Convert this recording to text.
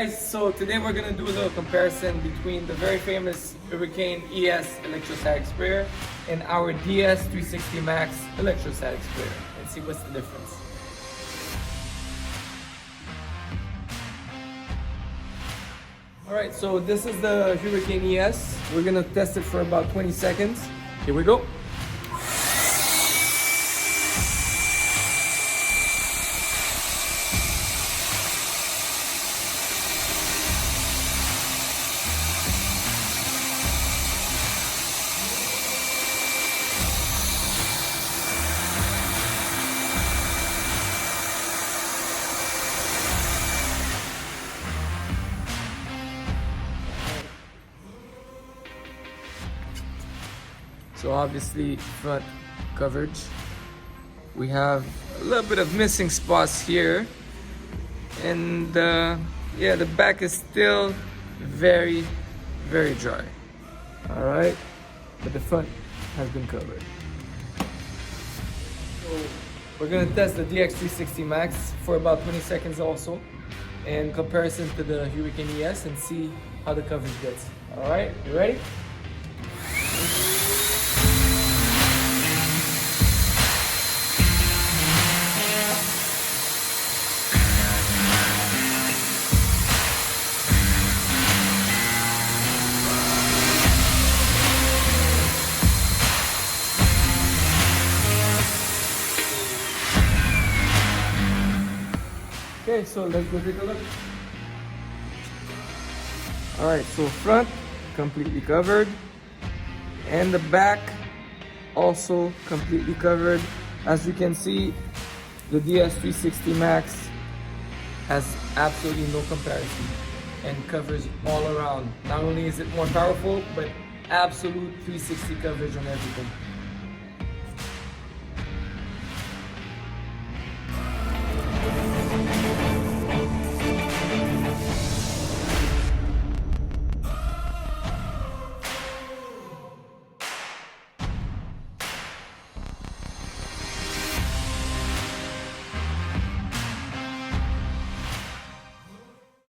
guys, so today we're gonna do a little comparison between the very famous Hurricane ES Electrostatic Sprayer and our DS360MAXX Electrostatic Sprayer and see what's the difference. Alright, so this is the Hurricane ES. We're gonna test it for about 20 seconds. Here we go. So obviously front coverage. We have a little bit of missing spots here. And yeah, the back is still very, very dry. All right, but the front has been covered. So we're gonna test the DX360MAXX for about 20 seconds also in comparison to the Hurricane ES and see how the coverage gets. All right, you ready? Okay, so let's go take a look. Alright, so front completely covered and the back also completely covered. As you can see, the DS360MAXX has absolutely no comparison and covers all around. Not only is it more powerful, but absolute 360 coverage on everything.